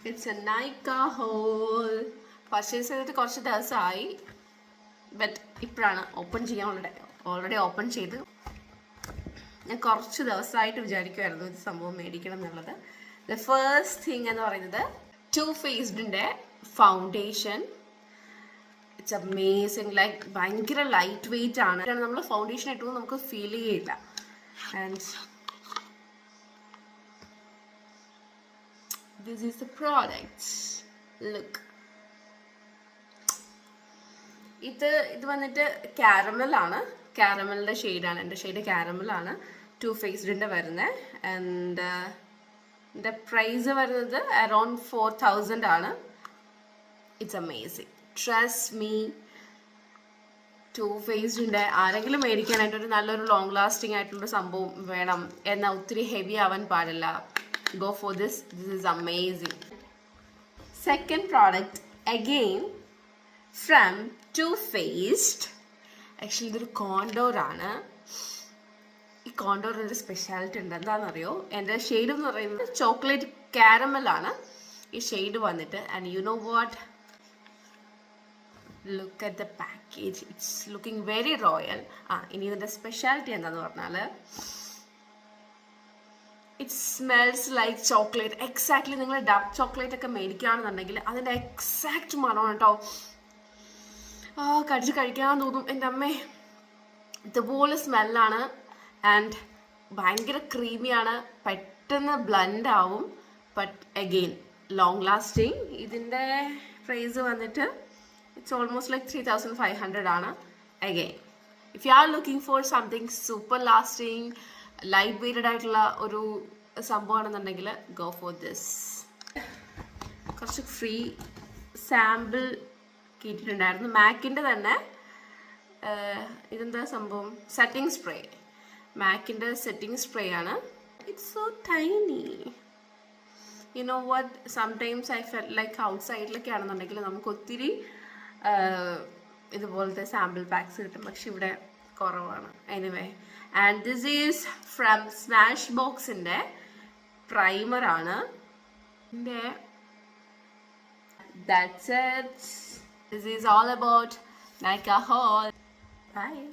It's a Nykaa haul. Purchase ചെയ്തിട്ട് കുറച്ച് ദിവസമായി, ബട്ട് ഇപ്പോഴാണ് ഓപ്പൺ ചെയ്യാൻ ഓൾറെഡി ഓപ്പൺ ചെയ്ത്. ഞാൻ കുറച്ച് ദിവസമായിട്ട് വിചാരിക്കുമായിരുന്നു ഇത് സംഭവം മേടിക്കണം എന്നുള്ളത്. ദ ഫസ്റ്റ് തിങ് എന്ന് പറയുന്നത് ടു ഫേസ്ഡിൻ്റെ ഫൗണ്ടേഷൻ. ഇറ്റ്സ് അമേസിങ്, ലൈക്ക് ഭയങ്കര ലൈറ്റ് വെയിറ്റ് ആണ്. നമ്മൾ ഫൗണ്ടേഷൻ ഇട്ടു നമുക്ക് ഫീൽ ചെയ്യില്ല. And this is the product. Look, ഇത് വന്നിട്ട് കാരമൽ ആണ്. കാരമലിന്റെ ഷെയ്ഡാണ്. എൻ്റെ ഷെയ്ഡ് കാരമൽ ആണ്. ടു ഫേസ്ഡിന്റെ വരുന്നത്. ആൻഡ് ഇതിന്റെ പ്രൈസ് വരുന്നത് അറൌണ്ട് 4000 ആണ്. It's amazing, trust me. Too ഫേസ്ഡിന്റെ ആരെങ്കിലും മേടിക്കാനായിട്ട് ഒരു നല്ലൊരു ലോങ് ലാസ്റ്റിംഗ് ആയിട്ടുള്ള സംഭവം വേണം, എന്നാൽ ഒത്തിരി ഹെവി ആവാൻ പാടില്ല. Go for this. This is amazing. Second product again from Too Faced. Actually ഇതൊരു കോണ്ടോർ ആണ്. ഈ കോണ്ടോറിൻ്റെ സ്പെഷ്യാലിറ്റി ഉണ്ട്. എന്താണെന്നറിയോ? എൻ്റെ ഷെയ്ഡ് എന്ന് പറയുന്നത് ചോക്ലേറ്റ് കാരമൽ ആണ് ഈ ഷെയ്ഡ് വന്നിട്ട്. And you know what, look at the package. It's looking very royal. ഇനി ഇതിൻ്റെ സ്പെഷ്യാലിറ്റി എന്താണെന്ന് പറഞ്ഞാൽ it smells like chocolate. Exactly നിങ്ങൾ ഡാർക്ക് ചോക്ലേറ്റ് ഒക്കെ മേടിക്കുകയാണെന്നുണ്ടെങ്കിൽ അതിൻ്റെ എക്സാക്റ്റ് മണമാണ് കേട്ടോ. കടിച്ച് കഴിക്കാൻ തോന്നും. എൻ്റെ അമ്മേ, ഇതുപോലെ സ്മെല്ലാണ്. ആൻഡ് ഭയങ്കര ക്രീമിയാണ്. പെട്ടെന്ന് ബ്ലെൻഡ് ആവും. But again long lasting. ഇതിൻ്റെ പ്രൈസ് വന്നിട്ട് ഇറ്റ്സ് ഓൾമോസ്റ്റ് ലൈക്ക് 3500 ആണ്. Again if you are looking for something super lasting, light weighted ആയിട്ടുള്ള ഒരു സംഭവമാണെന്നുണ്ടെങ്കിൽ ഗോ ഫോർ ദിസ്. കുറച്ച് ഫ്രീ സാമ്പിൾ കിട്ടിയിട്ടുണ്ടായിരുന്നു. മാക്കിൻ്റെ തന്നെ. ഇതെന്താ സംഭവം? Setting spray. മാക്കിൻ്റെ സെറ്റിംഗ് സ്പ്രേ ആണ്. It's so tiny. You know what, sometimes I feel like out സൈഡിലൊക്കെ ആണെന്നുണ്ടെങ്കിൽ നമുക്ക് ഒത്തിരി ഇതുപോലത്തെ സാമ്പിൾ പാക്സ് കിട്ടും. പക്ഷെ ഇവിടെ കുറവാണ്. Anyway, and this is from smash ബോക്സിൻ്റെ പ്രൈമർ ആണ്. That's it. This is all about Nykaa haul. Bye.